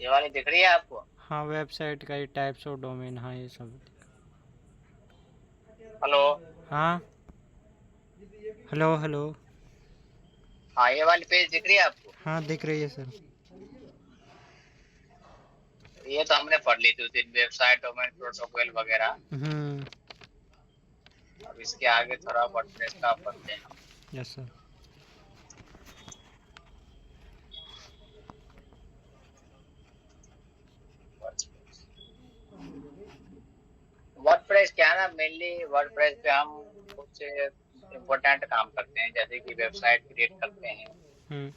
ये वाली दिख रही है आपको? हाँ, वेबसाइट का ये टाइप्स ऑफ डोमेन, हाँ ये सब। हेलो। हाँ, हेलो हेलो। हाँ, ये वाली पेज दिख रही है आपको? हाँ दिख रही है सर। ये तो हमने पढ़ ली थी उस दिन, वेबसाइट डोमेन प्रोटोकॉल वगैरह। हम्म। अब इसके आगे थोड़ा वर्डप्रेस का पढ़ते हैं हम। Yes sir. वर्डप्रेस क्या है ना, मेनली वर्डप्रेस पे हम कुछ इम्पोर्टेंट काम करते हैं, जैसे कि वेबसाइट क्रिएट करते हैं। हम्म।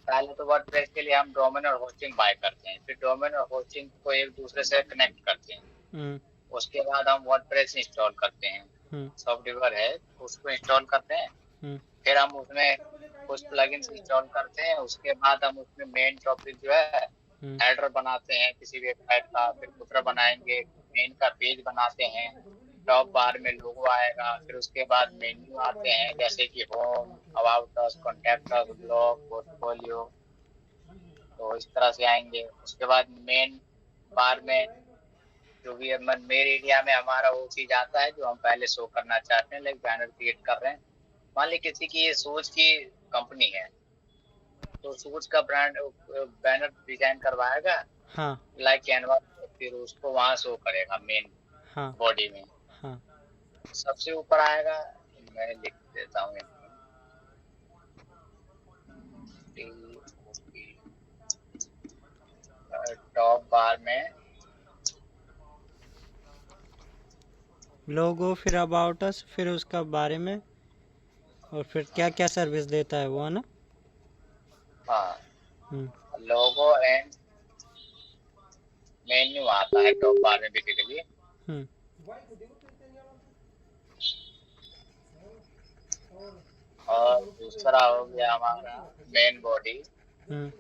पहले तो वर्डप्रेस के लिए हम डोमेन और होस्टिंग बाय करते हैं, फिर डोमेन और होस्टिंग को एक दूसरे से कनेक्ट करते हैं। हम्म। उसके बाद हम वर्डप्रेस इंस्टॉल करते हैं, हम्म। सॉफ्टवेयर है उसको इंस्टॉल करते हैं। हम्म। फिर हम उसमें कुछ प्लगइन्स इंस्टॉल करते हैं। उसके बाद हम उसमें मेन टॉपिक जो है हम्म। हेडर बनाते हैं किसी वेबसाइट का, फिर फुटर बनाएंगे, मेन का पेज बनाते हैं, टॉप बार में लोगो आएगा, फिर उसके बाद मेन्यू आते हैं जैसे कि home, about us, contact us, blog, portfolio. तो इस तरह से आएंगे। उसके बाद मेन बार में जो भी है मेन एरिया में हमारा वो चीज आता है जो हम पहले शो करना चाहते हैं, लाइक बैनर क्रिएट कर रहे हैं। मान ली किसी की शूज की कंपनी है, तो शूज का ब्रांड बैनर डिजाइन करवाएगा हाँ। लाइक कैनवा, फिर उसको वहां शो करेगा मेन हाँ। बॉडी में। हाँ। सबसे ऊपर आएगा, मैं लिख देता हूँ, टॉप बार में लोगो, फिर अबाउट अस, फिर उसका बारे में, और फिर क्या क्या सर्विस देता है वो, है ना? हाँ, हम्म। लोगो एंड मेन्यू आता है टॉप बार में बेसिकली। हम्म। और दूसरा हो गया हमारा मेन बॉडी। हम्म।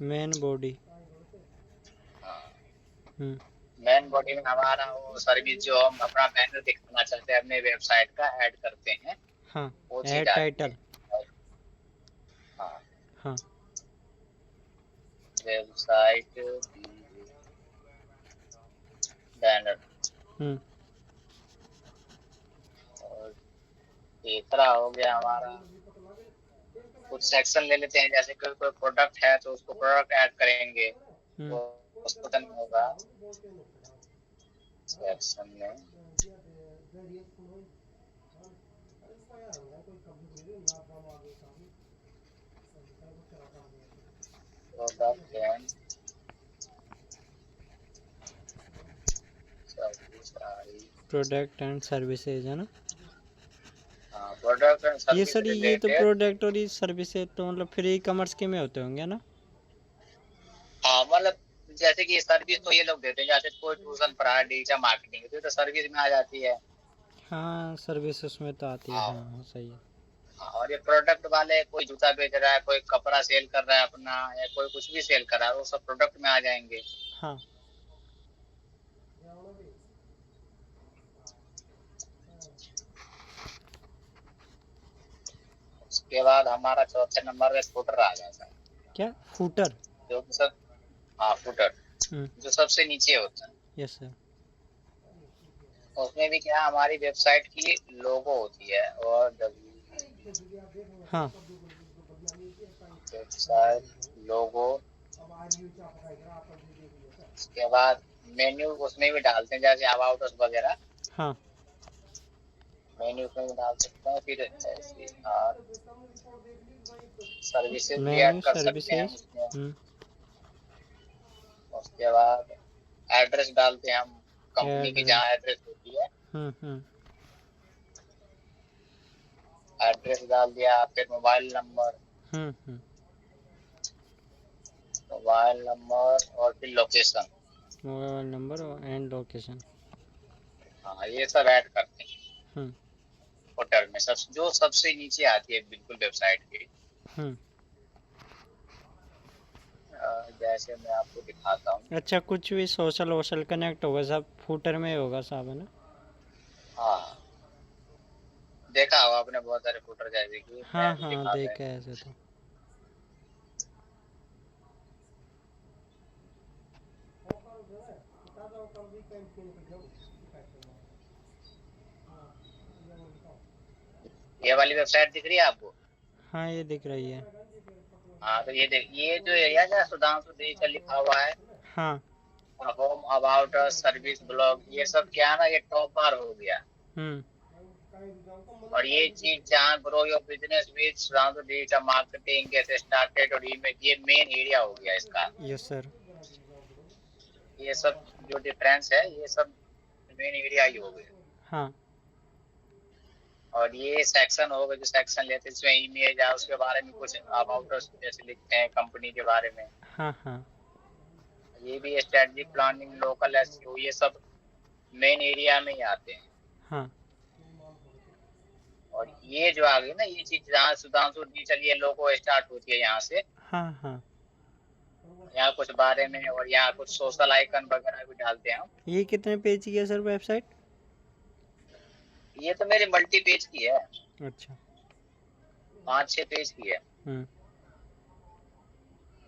Main body. हाँ, हम्म। मेन बॉडी में हमारा वो सर्विस जो हम अपना बैनर दिखाना चाहते हैं अपने वेबसाइट का ऐड करते हैं, हाँ। वो चीज एड आती है। टाइटल। हाँ, हाँ। Website banner. हम्म। और तीसरा हो गया हमारा, कुछ सेक्शन ले लेते हैं, जैसे कोई कोई प्रोडक्ट है तो उसको प्रोडक्ट ऐड करेंगे, हम्म। वो उसको होगा सेक्शन में product and service I. Product and services, है ना? हाँ, प्रोडक्ट एंड ये सर्विस सर, ये तो रिलेटेड। प्रोडक्ट और ये सर्विसेज तो मतलब फिर ई कॉमर्स के में होते होंगे ना? हाँ, मतलब जैसे कि सर्विस तो ये लोग देते हैं, जैसे कोई ट्यूशन पढ़ा है, डिजिटल मार्केटिंग, तो सर्विस में आ जाती है। हाँ, सर्विस उसमें तो आती है, हाँ। हाँ हाँ सही है। हाँ, और ये प्रोडक्ट वाले कोई जूता बेच रहा है, कोई कपड़ा सेल कर रहा है अपना, या कोई कुछ भी सेल कर रहा है, वो सब प्रोडक्ट में आ जाएंगे। हाँ। उसके बाद हमारा चौथे नंबर पे फुटर आ जाता है, क्या? फूटर? जो कि सब, हाँ फुटर, हम्म। जो सबसे नीचे होता है। Yes sir. उसमें भी क्या, हमारी वेबसाइट की लोगो होती है, और हाँ। वेबसाइट लोगो। उसके बाद मेन्यू उसमें भी डालते हैं, जैसे अबाउट अस वगैरह, हाँ। मेन्यू उसमें भी डाल सकते हैं। फिर ऐसे सर्विसेज भी ऐड मेन्यू कर सकते हैं हम सर्विसेज। उसमें। हम्म। उसके बाद एड्रेस डालते हैं हम, कंपनी की एड्रेस। जहाँ एड्रेस होती है, हम्म। हम्म। एड्रेस डाल दिया। फिर मोबाइल नंबर, हम्म। हम्म। मोबाइल नंबर और फिर location. Mobile number and location. हाँ, ये सब ऐड करते हैं हम्म। फुटर में, सब जो सबसे नीचे आती है बिल्कुल वेबसाइट के। हम्म। जैसे मैं आपको दिखाता हूँ। अच्छा, कुछ भी सोशल वोशल कनेक्ट होगा सब फूटर में ही होगा साहब, है ना? हाँ, देखा होगा आपने बहुत सारे फुटर जैसे कि हाँ मैं हाँ दिखाते देखा हैं। है ऐसे तो। ये वाली वेबसाइट दिख रही है आपको? हाँ ये दिख रही है। हाँ तो ये देख, ये जो एरिया है सुधांशु डिजिटल लिखा हुआ है, हाँ। होम अबाउट सर्विस ब्लॉग, ये सब क्या है ना, ये टॉप बार हो गया। हम्म। और ये चीज जहाँ grow your business with Sudhanshu digital marketing कैसे स्टार्टेड और इमेज, ये मेन एरिया हो गया इसका। Yes sir. ये सब जो डिफरेंस है ये सब मेन एरिया ही हो गया। हाँ। और ये सेक्शन होगा, जो सेक्शन लेते हैं इसमें इमेज है, उसके बारे में कुछ अबाउट जैसे लिखते हैं कंपनी के बारे में। हाँ हाँ। ये भी स्ट्रेटजिक प्लानिंग, लोकल एसईओ, ये सब मेन एरिया में ही आते हैं। हाँ। और ये जो आ गई ना, ये चीज जहाँ सुधांशु डिजिटल ये लोगो स्टार्ट होती है यहाँ से, हाँ हाँ। यहाँ कुछ बारे में और यहाँ कुछ सोशल आइकन वगैरह भी डालते हैं हम। ये कितने पेज की है सर वेबसाइट? ये तो मेरी मल्टी पेज की है, अच्छा। 5-6 पेज की है। हम्म।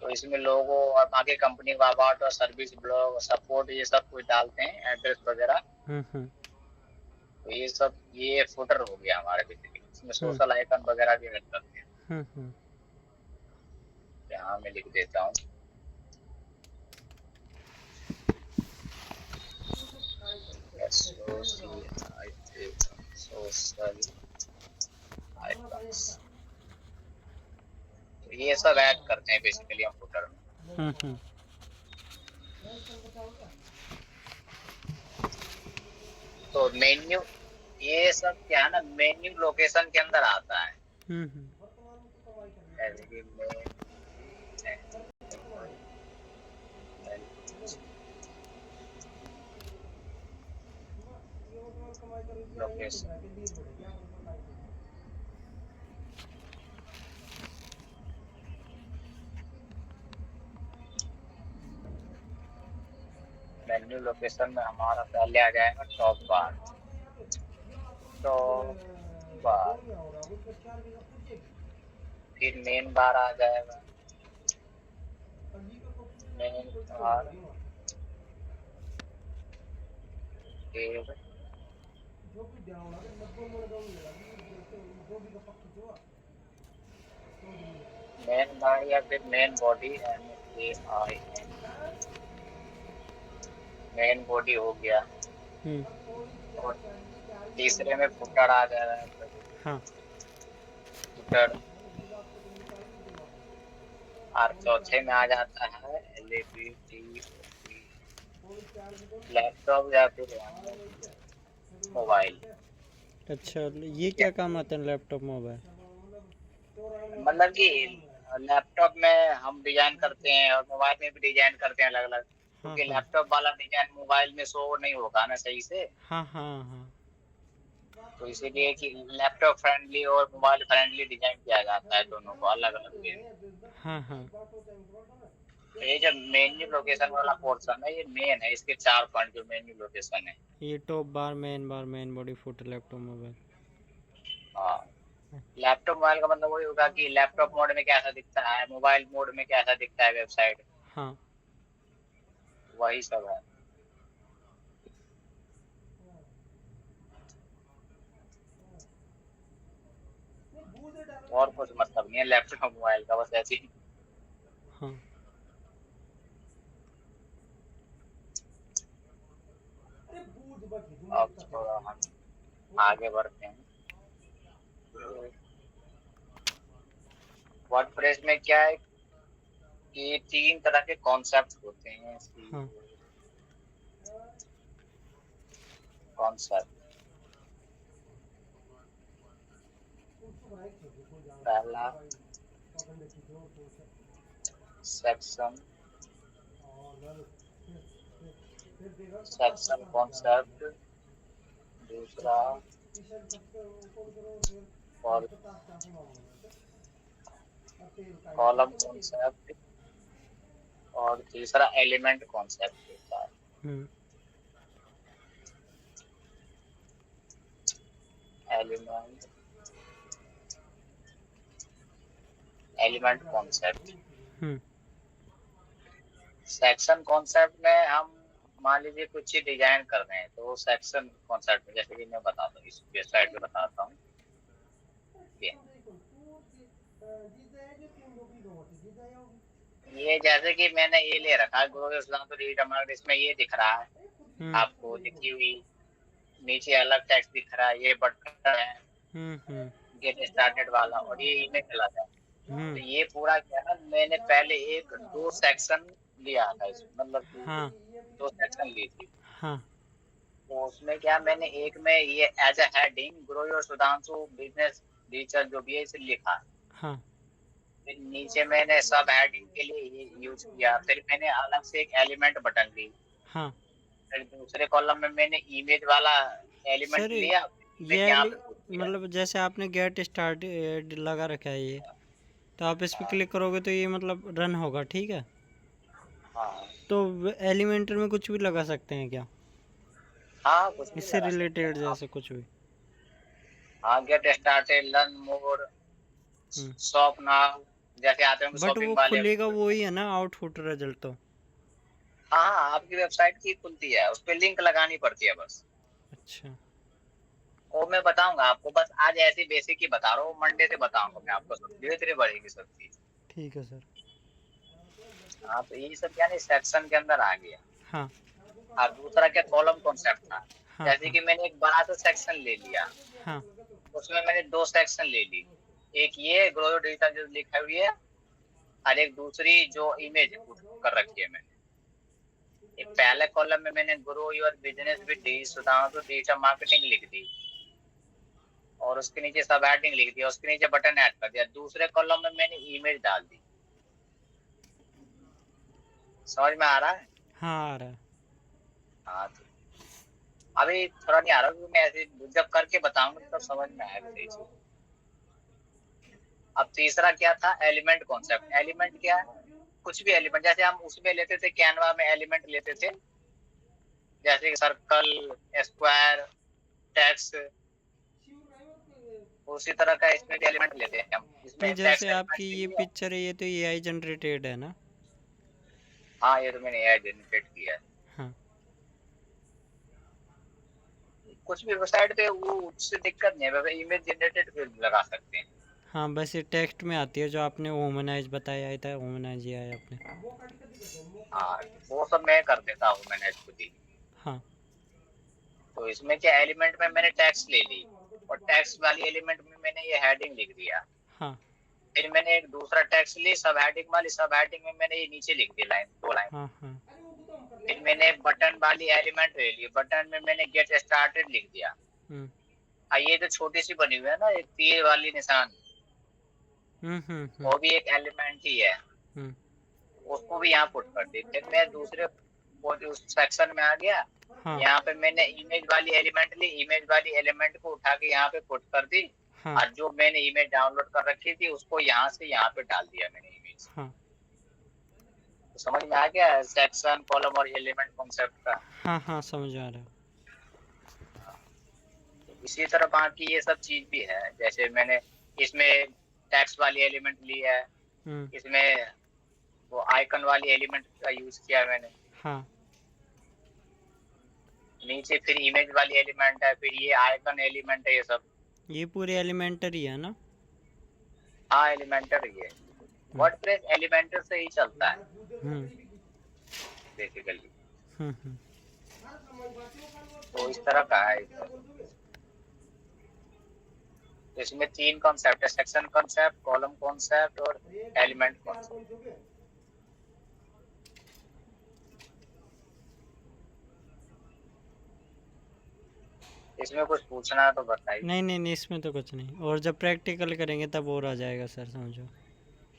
तो इसमें लोगो और बाकी कंपनी का अबाउट और सर्विस ब्लॉग सपोर्ट ये सब कुछ डालते हैं, एड्रेस वगैरह। हम्म। तो ये सब ये फुटर हो गया हमारे बेसिकली, इसमें हम्म। सोशल आइकन वगैरह भी ऐड करते हैं। हम्म। यहाँ मैं लिख देता हूँ, सोशल आइकन्स, तो ये सब ऐड करते हैं बेसिकली हम फुटर में। हम्म। तो मेन्यू, ये सब क्या है ना, मेन्यू लोकेशन के अंदर आता है। हम्म। जैसे कि लोकेशन, मेन्यू लोकेशन में हमारा पहले आ जाएगा टॉप बार। टॉप बार, फिर मेन बार आ जाएगा, मेन बार, फिर मेन बार या फिर main body, MAIN, main body हो गया। हम्म। और तीसरे में फुटर आ जा रहा है, हाँ। फुटर। और चौथे में आ जाता है LAPTOP, लैपटॉप या फिर मोबाइल। अच्छा ये क्या काम आता है लैपटॉप मोबाइल? मतलब कि लैपटॉप में हम डिजाइन करते हैं और मोबाइल में भी डिजाइन करते हैं अलग अलग, हाँ क्योंकि हाँ। लैपटॉप वाला डिजाइन मोबाइल में शो नहीं होगा ना सही से। हाँ हाँ हाँ। तो इसीलिए कि लैपटॉप फ्रेंडली और मोबाइल फ्रेंडली डिजाइन किया जाता है, दोनों को अलग अलग वे में। हाँ हाँ। तो ये जो मेन्यू लोकेशन वाला पोर्शन है ये मेन है, इसके 4 पॉइंट जो मेन्यू लोकेशन है। ये टॉप बार, main body, foot, laptop mobile. हाँ, लैपटॉप मोबाइल का मतलब वही होगा कि लैपटॉप मोड में कैसा दिखता है, मोबाइल मोड में कैसा दिखता है वेबसाइट, हाँ। वही सब है। और कुछ मतलब नहीं है लैपटॉप मोबाइल का, बस ऐसे ही। हाँ। अब थोड़ा हम आगे बढ़ते हैं। वर्डप्रेस में क्या है कि 3 तरह के कॉन्सेप्ट होते हैं। हाँ। कॉन्सेप्ट, पहला सेक्शन, सेक्शन कॉन्सेप्ट, दूसरा और कॉलम कॉन्सेप्ट, और तीसरा एलिमेंट कॉन्सेप्ट होता है। हम्म। Element element concept. हम्म सेक्शन कॉन्सेप्ट में हम मान लीजिए कुछ चीज डिजाइन कर रहे हैं तो वो सेक्शन कॉन्सेप्ट में, जैसे कि मैं बताता हूँ इस वेबसाइट पे बताता हूँ। ये जैसे कि मैंने ये ले रखा है ग्रो इस्लाम तो रीड अमाउंट, इसमें ये दिख रहा है हम्म आपको लिखी हुई, नीचे अलग टेक्स्ट दिख रहा है, ये बटन है हम्म गेट स्टार्टेड वाला, और ये ईमेल चला था। तो हम्म ये पूरा क्या है, मैंने पहले एक दो सेक्शन लिया था इसमें, मतलब हाँ दो सेक्शन ली थी। हाँ तो उसमें क्या मैंने एक में ये as a heading grow your Sudhanshu business research जो भी है इसे लिखा। हाँ फिर नीचे मैंने सब हेडिंग के लिए ये यूज किया, फिर मैंने अलग से एक एलिमेंट बटन ली, हाँ फिर दूसरे कॉलम में मैंने इमेज वाला एलिमेंट सर लिया, इमेज यहाँ पे पुट किया। मतलब जैसे आपने गेट स्टार्ट लगा रखा है ये, तो आप इस पर हाँ क्लिक करोगे तो ये मतलब रन होगा, ठीक है। हाँ तो एलिमेंटर में कुछ भी लगा सकते हैं क्या, हाँ, कुछ भी इससे लगा सकते हैं रिलेटेड आप। जैसे कुछ भी? हाँ, गेट स्टार्टेड, लर्न मोर, हम्म शॉप नाउ, जैसे आते हैं बट वो शॉपिंग वाले। खुलेगा वो ही है ना, आउटपुट रिजल्ट तो? हाँ हाँ, आपकी वेबसाइट की खुलती है, उस पर लिंक लगानी पड़ती है बस। अच्छा वो मैं बताऊंगा आपको, बस आज ऐसी बेसिक ही बता रहा हूँ, मंडे से बताऊंगा मैं आपको, सब धीरे धीरे बढ़ेगी सब चीज। ठीक है सर। हाँ, तो ये सब क्या नहीं सेक्शन के अंदर आ गया। हाँ और दूसरा क्या कॉलम कॉन्सेप्ट था, हाँ जैसे हाँ कि मैंने एक बड़ा सा सेक्शन ले लिया, हाँ उसमें मैंने दो सेक्शन ले ली, एक ये ग्रो डिजिटल जो लिखा हुई है, और एक दूसरी जो इमेज कर रखी है मैंने। एक पहले कॉलम में मैंने grow your business with digital marketing लिख दी, और उसके नीचे सब हेडिंग लिख दिया, उसके नीचे बटन ऐड कर दिया। दूसरे कॉलम में मैंने इमेज डाल दी। समझ में आ रहा है? हाँ आ रहा है। हाँ, तो अभी थोड़ा नहीं आ रहा क्योंकि मैं ऐसे जब करके बताऊंगा तब समझ में आएगा सही से। अब तीसरा क्या था, एलिमेंट कॉन्सेप्ट। एलिमेंट क्या है, कुछ भी एलिमेंट, जैसे हम उसमें लेते थे कैनवा में एलिमेंट लेते थे, जैसे सर्कल, स्क्वायर, टेक्स्ट, उसी तरह का इसमें भी एलिमेंट लेते हैं हम। नहीं इसमें जैसे टेक्स्ट आपकी एलिमेंट ले ये लिया। पिक्चर है, ये तो एआई जनरेटेड है ना? हाँ, ये तो मैंने एआई जनरेट किया है। हाँ कुछ भी वेबसाइट पे वो उससे दिक्कत नहीं है, इमेज जनरेटेड लगा सकते हैं। हाँ, बस ये टेक्स्ट में आती है जो आपने वुमनाइज बताया था, वुमनाइज ये है आपने। हाँ, वो सब मैं कर देता हूँ मैंने खुद ही। हाँ तो इसमें क्या एलिमेंट में मैंने टेक्स्ट ले ली, और टेक्स्ट वाली एलिमेंट में मैंने ये हेडिंग लिख दिया। हाँ फिर मैंने एक दूसरा टेक्स्ट ली सब हेडिंग वाली, सब हेडिंग में मैंने ये नीचे लिख दी लाइन, दो लाइन। हाँ हाँ फिर मैंने बटन वाली एलिमेंट ले ली, बटन में मैंने गेट स्टार्टेड लिख दिया। हम्म ये जो छोटी सी बनी हुई है ना एक तीर वाली निशान, हम्म वो भी एक एलिमेंट ही है, हम्म उसको भी यहाँ पुट कर दी। फिर मैं दूसरे उस सेक्शन में आ गया, हाँ यहाँ पे मैंने इमेज वाली एलिमेंट ली, इमेज वाली एलिमेंट को उठा के यहाँ पे पुट कर दी, हाँ और जो मैंने इमेज डाउनलोड कर रखी थी उसको यहाँ से यहाँ पे डाल दिया मैंने इमेज। हाँ तो समझ में आ गया सेक्शन कॉलम और एलिमेंट कॉन्सेप्ट का। हाँ हाँ समझ आ रहा है। इसी तरह बाकी ये सब चीज भी है, जैसे मैंने इसमें टेक्स्ट वाली एलिमेंट ली है, हम्म इसमें वो आइकन वाली एलिमेंट का यूज किया मैंने, हाँ नीचे फिर इमेज वाली एलिमेंट है, फिर ये आइकन एलिमेंट है, ये सब। ये पूरे एलिमेंटरी है ना? हाँ, एलिमेंटर ही है। हम्म वर्डप्रेस एलिमेंटर से ही चलता है हम्म बेसिकली। हम्म। तो इस तरह का है। तो इसमें तीन कॉन्सेप्ट है, सेक्शन कॉन्सेप्ट, कॉलम कॉन्सेप्ट और एलिमेंट कॉन्सेप्ट। इसमें कुछ पूछना है तो बताइए। नहीं नहीं नहीं, इसमें तो कुछ नहीं, और जब प्रैक्टिकल करेंगे तब और आ जाएगा सर, समझो।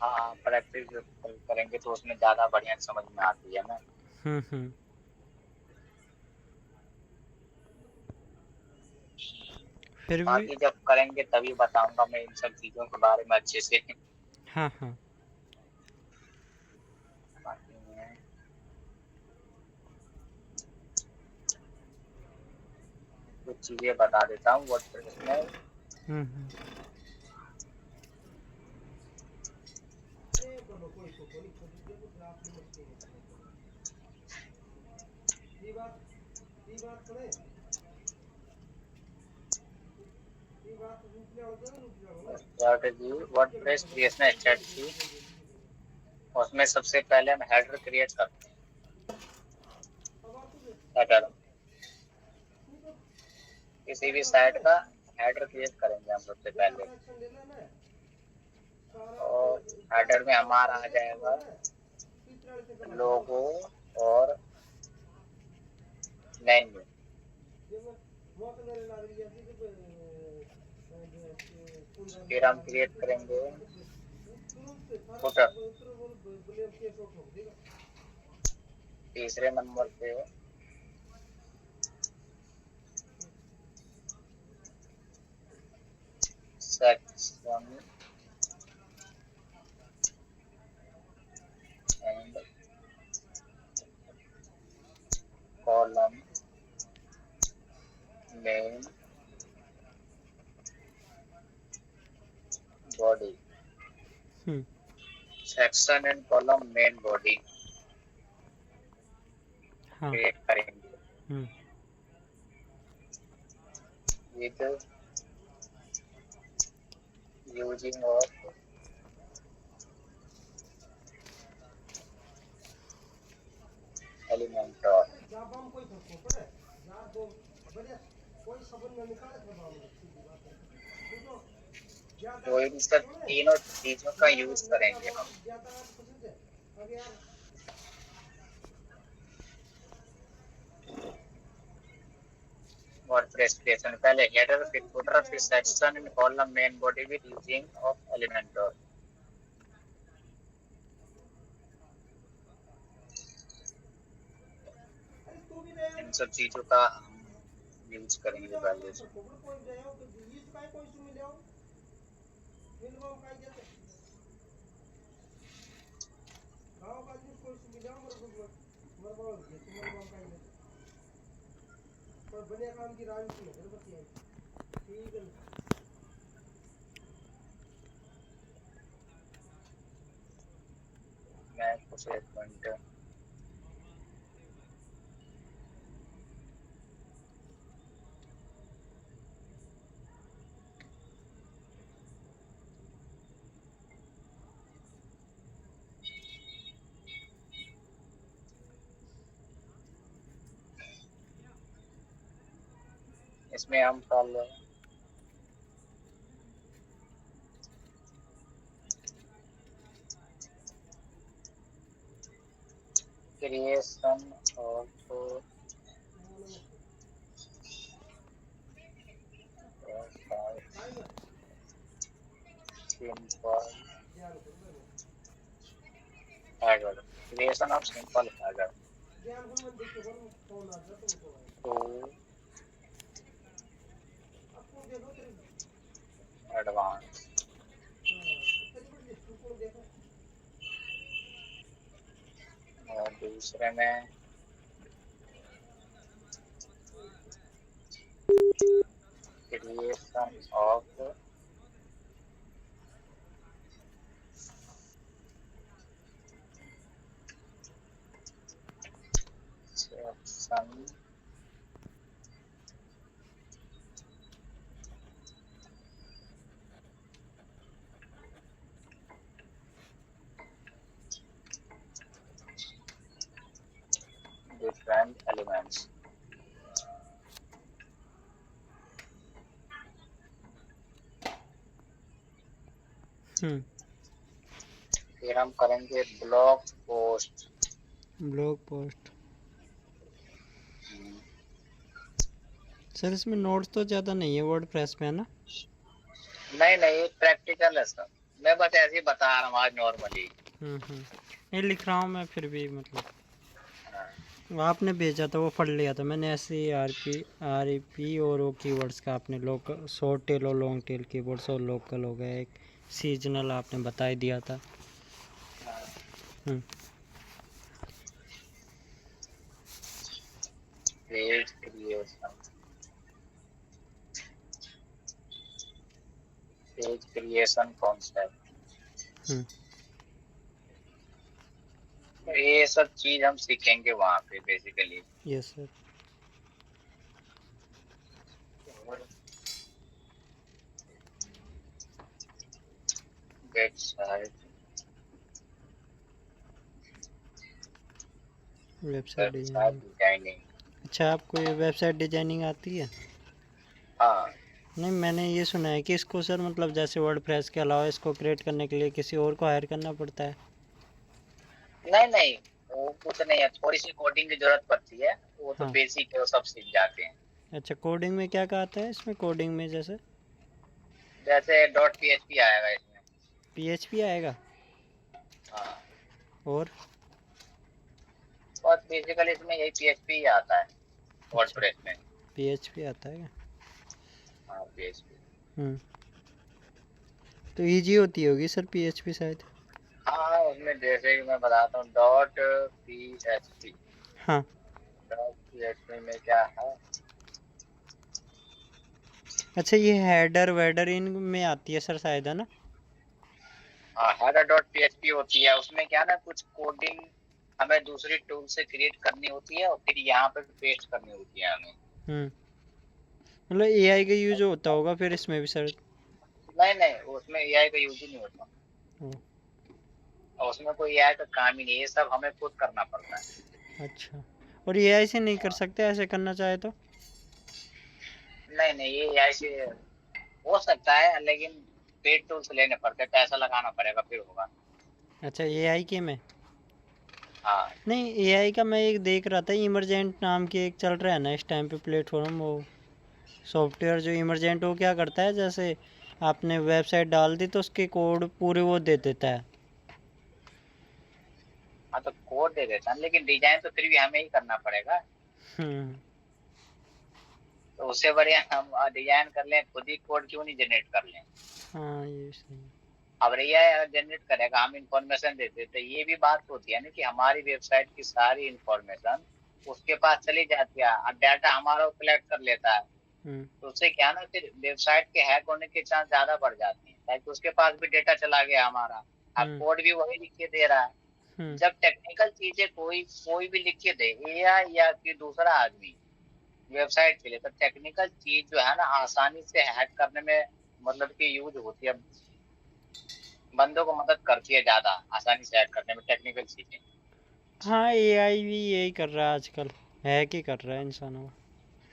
हाँ, प्रैक्टिस करेंगे तो उसमें ज्यादा बढ़िया समझ में आती है ना। हम्म। फिर भी। बाकी जब करेंगे तभी बताऊंगा मैं इन सब चीजों के बारे में अच्छे से। हाँ हाँ बाकी मैं कुछ चीजें बता देता हूँ वर्डप्रेस में। हम्म। स्ट्रैटेजी वर्डप्रेस क्रिएशन स्ट्रैटेजी, उसमें सबसे पहले हम हेडर क्रिएट करते हैं। हेडर किसी भी साइट का हेडर क्रिएट करेंगे हम सबसे पहले, और हेडर में हमारा आ जाएगा लोगो और मेन्यू। फिर हम क्रिएट करेंगे फुटर, तीसरे नंबर पे section and column main body. Section and column main body हाँ क्रिएट करेंगे विद यूजिंग ऑफ एलिमेंटर। तो इन सब तीनों चीजों का यूज करेंगे हम। वर्डप्रेस क्रिएशन पहले हेडर, फिर फुटर, फिर section and column main body with using of Elementor. इन सब चीजों का हम यूज करेंगे पहले से। मैं कुछ एक मिनट इसमें हम कल creation of simple header, creation of simple header to advance. और दूसरे में creation of section different elements. फिर हम करेंगे ब्लॉग पोस्ट। सर इसमें नोट्स तो ज़्यादा नहीं है वर्डप्रेस में, है ना? नहीं प्रैक्टिकल है सर, मैं बस ऐसे ही बता रहा हूँ आज नॉर्मली। नहीं लिख रहा हूँ मैं, फिर भी मतलब वो आपने भेजा था वो पढ़ लिया था मैंने। SCRP और वो कीवर्ड्स का आपने शॉर्ट टेल और लॉन्ग टेल कीवर्ड्स और लोकल हो गया, एक सीजनल आपने बता ही दिया था। Page creation, page creation concept. तो ये सब चीज हम सीखेंगे वहाँ पे basically. Yes sir. Website website website designing. Designing. अच्छा, आपको ये वेबसाइट डिजाइनिंग आती है? हाँ नहीं, मैंने ये सुना है कि इसको सर मतलब जैसे वर्डप्रेस के अलावा इसको क्रिएट करने के लिए किसी और को हायर करना पड़ता है? नहीं नहीं, वो कुछ नहीं है, थोड़ी सी कोडिंग की जरूरत पड़ती है, वो तो हाँ। बेसिक है, वो सब सीख जाते हैं। अच्छा, कोडिंग में क्या क्या आता है इसमें? कोडिंग में जैसे जैसे डॉट पीएचपी आएगा इसमें। पीएचपी आएगा? हाँ, और? और बेसिकली इसमें यही पीएचपी ही आता है अच्छा, वर्डप्रेस में। पीएचपी आता है क्या? हाँ पीएचपी। तो इजी होती होगी सर पीएचपी शायद। हाँ उसमें जैसे कि मैं बताता हूँ, डॉट पीएचपी। हाँ। डॉट पीएचपी में क्या है? अच्छा, ये हेडर वेडर इन में आती है सर शायद, है ना? हाँ हेडर डॉट पीएचपी होती है, उसमें क्या ना कुछ कोडिंग हमें दूसरी टूल से क्रिएट करनी होती है और फिर यहाँ पे पेस्ट करनी होती है हमें। मतलब एआई का यूज होता होगा फिर इसमें भी सर? नहीं नहीं, उसमें एआई का यूज ही नहीं होता, ओ, और उसमें कोई एआई का काम ही नहीं है, ये सब हमें खुद करना पड़ता है। अच्छा। और एआई से नहीं कर सकते ऐसे करना चाहे तो? नहीं नहीं, ये एआई से हो सकता है लेकिन पेड टूल्स लेने पड़ते हैं, पैसा लगाना पड़ेगा फिर होगा। अच्छा, एआई के में? हाँ नहीं, एआई का मैं एक देख रहा था, इमरजेंट नाम की एक चल रहा है ना इस टाइम पे प्लेटफॉर्म, वो सॉफ्टवेयर जो इमरजेंट, वो क्या करता है जैसे आपने वेबसाइट डाल दी तो उसके कोड पूरे वो दे देता है। हाँ, तो कोड दे देता है लेकिन डिजाइन तो फिर भी हमें ही करना पड़ेगा। हम्म। तो उससे बढ़िया हम डिजाइन कर लें, खुद ही कोड क्यों नहीं जनरेट कर लें। हाँ, ये सही है। अब एआई अगर जनरेट करेगा, हम इंफॉर्मेशन देते तो ये भी बात होती है ना कि हमारी वेबसाइट की सारी इंफॉर्मेशन उसके पास चली जाती है और डाटा हमारा कलेक्ट कर लेता है। हम्म। तो उससे क्या ना फिर वेबसाइट के हैक होने के चांस ज्यादा बढ़ जाते हैं, ताकि उसके पास भी डेटा चला गया हमारा, अब हम्म। कोड भी वही लिख के दे रहा है। हम्म। जब टेक्निकल चीजें कोई कोई भी लिख के दे, एआई या कि दूसरा आदमी वेबसाइट के लिए, तो टेक्निकल चीज जो है ना आसानी से हैक करने में मतलब कि यूज होती है, बंदों को मदद करती है ज्यादा आसानी से हैक करने में टेक्निकल चीजें। हाँ, एआई भी यही कर रहा है आजकल, हैक ही कर रहा है इंसानों को।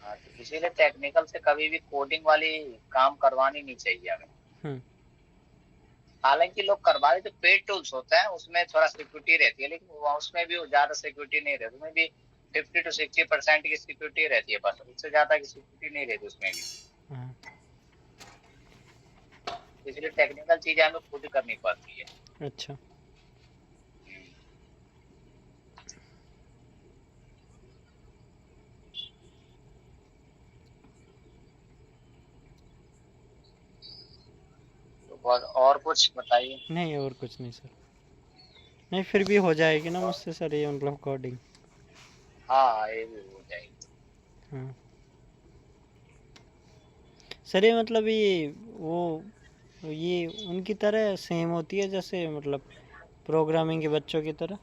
हाँ, तो इसीलिए टेक्निकल से कभी भी कोडिंग वाली काम करवानी नहीं चाहिए हमें। हम्म। हालांकि लोग करवा रहे, तो पेड टूल्स होता है उसमें थोड़ा सिक्योरिटी रहती है, लेकिन उसमें भी ज्यादा सिक्योरिटी नहीं रहती, उसमें भी 50 to 60% की सिक्योरिटी रहती है, बस उससे ज्यादा की सिक्योरिटी नहीं रहती उसमें भी। हाँ। इसलिए टेक्निकल चीजें हमें खुद करनी पड़ती है। अच्छा। तो बस और कुछ बताइए। नहीं, और कुछ नहीं सर। नहीं, फिर भी हो जाएगी ना मुझसे सर ये मतलब कोडिंग? हाँ ये भी हो जाएगी। हाँ सर, ये मतलब ये उनकी तरह सेम होती है जैसे मतलब प्रोग्रामिंग के बच्चों की तरह?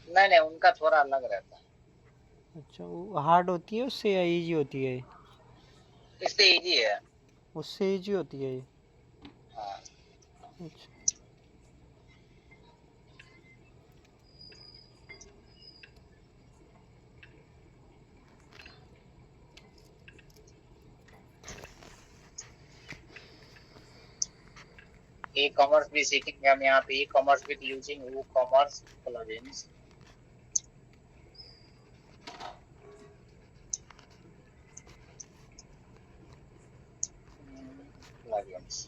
नहीं नहीं, उनका थोड़ा अलग रहता है। अच्छा, वो हार्ड होती है उससे या इजी होती है ये? इससे इजी है। उससे इजी होती है ये? हाँ, अच्छा। ई कॉमर्स भी सीखेंगे हम यहाँ पे, ई कॉमर्स विद यूजिंग वो commerce plugins. Plugins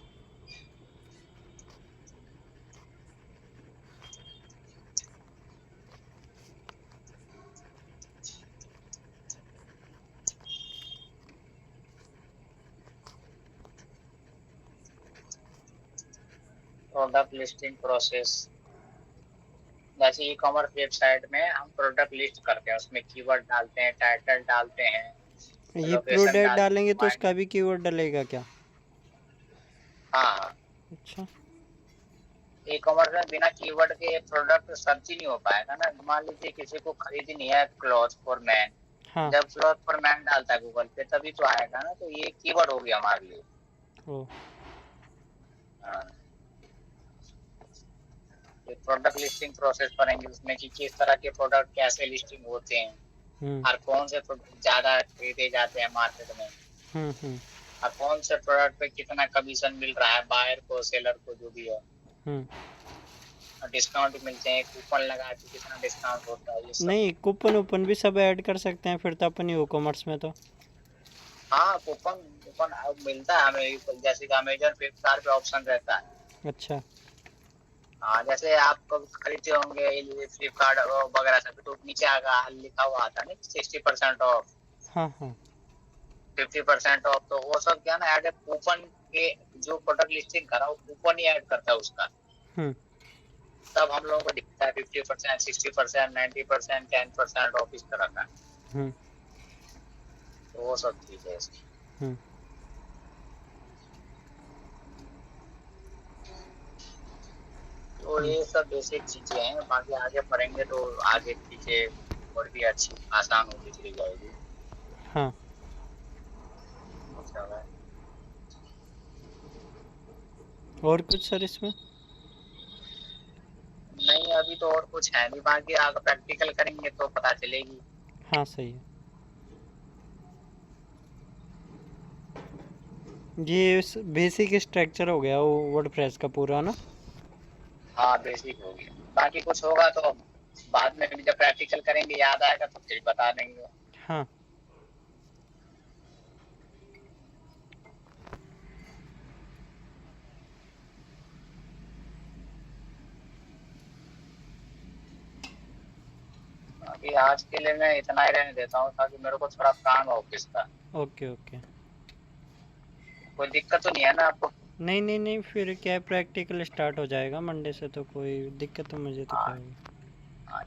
product listing process. जैसे ई कॉमर्स वेबसाइट में हम प्रोडक्ट लिस्ट करते हैं, उसमें कीवर्ड डालते हैं, टाइटल डालते हैं, ये लोकेशन प्रोडक्ट डालते डालेंगे तो हैं। उसका भी कीवर्ड डलेगा क्या? हाँ हाँ, अच्छा। ई कॉमर्स में बिना कीवर्ड के प्रोडक्ट सर्च ही नहीं हो पाएगा ना। मान लीजिए किसी को खरीदनी है क्लॉथ फॉर मैन, हाँ। जब क्लॉथ फॉर मैन डालता है गूगल पे तभी तो आएगा ना, तो ये कीवर्ड हो गया हमारे लिए। ओ। हाँ। प्रोडक्ट लिस्टिंग प्रोसेस पढ़ेंगे उसमें कि किस तरह के प्रोडक्ट कैसे लिस्टिंग होते हैं और कौन से प्रोडक्ट ज्यादा खरीदे जाते हैं मार्केट में, और कौन से प्रोडक्ट पे कितना कमीशन मिल रहा है बायर को, सेलर को, जो भी है, और डिस्काउंट मिलते हैं, कूपन लगा के कितना डिस्काउंट होता है, ये सब। नहीं, कूपन वूपन भी सब ऐड कर सकते हैं फिर तो अपन ई कॉमर्स में तो। हाँ, कूपन कूपन अब मिलता है हमें, जैसे कि अमेजन फ्लिपकार्ट पे ऑप्शन रहता है। अच्छा। हाँ, जैसे आप कभी खरीदते होंगे फ्लिपकार्ट वगैरह से, तो नीचे आगा लिखा हुआ आता है ना 60% ऑफ, हाँ हाँ 50% ऑफ, तो वो सब क्या ना, ऐड कूपन के जो प्रोडक्ट लिस्टिंग करा वो कूपन ही ऐड करता है उसका, तब हम लोगों को दिखता है 50%, 60%, 90%, 10% ऑफ इस तरह का। तो वो सब चीज है इसकी। तो ये सब बेसिक चीजें हैं, बाकी आगे पढ़ेंगे तो आगे चीजें और भी अच्छी आसान होती चली जाएगी। हाँ। और कुछ सर इसमें? नहीं, अभी तो और कुछ है नहीं, बाकी आगे प्रैक्टिकल करेंगे तो पता चलेगी। हाँ सही है। ये बेसिक स्ट्रक्चर हो गया वो वर्डप्रेस का पूरा ना? हाँ, बेसिक हो गया, बाकी कुछ होगा तो बाद में जब प्रैक्टिकल करेंगे याद आएगा तो फिर बता देंगे। हाँ। अभी आज के लिए मैं इतना ही रहने देता हूँ, ताकि मेरे को थोड़ा काम है ऑफिस का। Okay okay. कोई दिक्कत तो नहीं है ना आपको? नहीं नहीं नहीं, फिर क्या प्रैक्टिकल स्टार्ट हो जाएगा मंडे से, तो कोई दिक्कत तो मुझे तो क्या होगी। हाँ,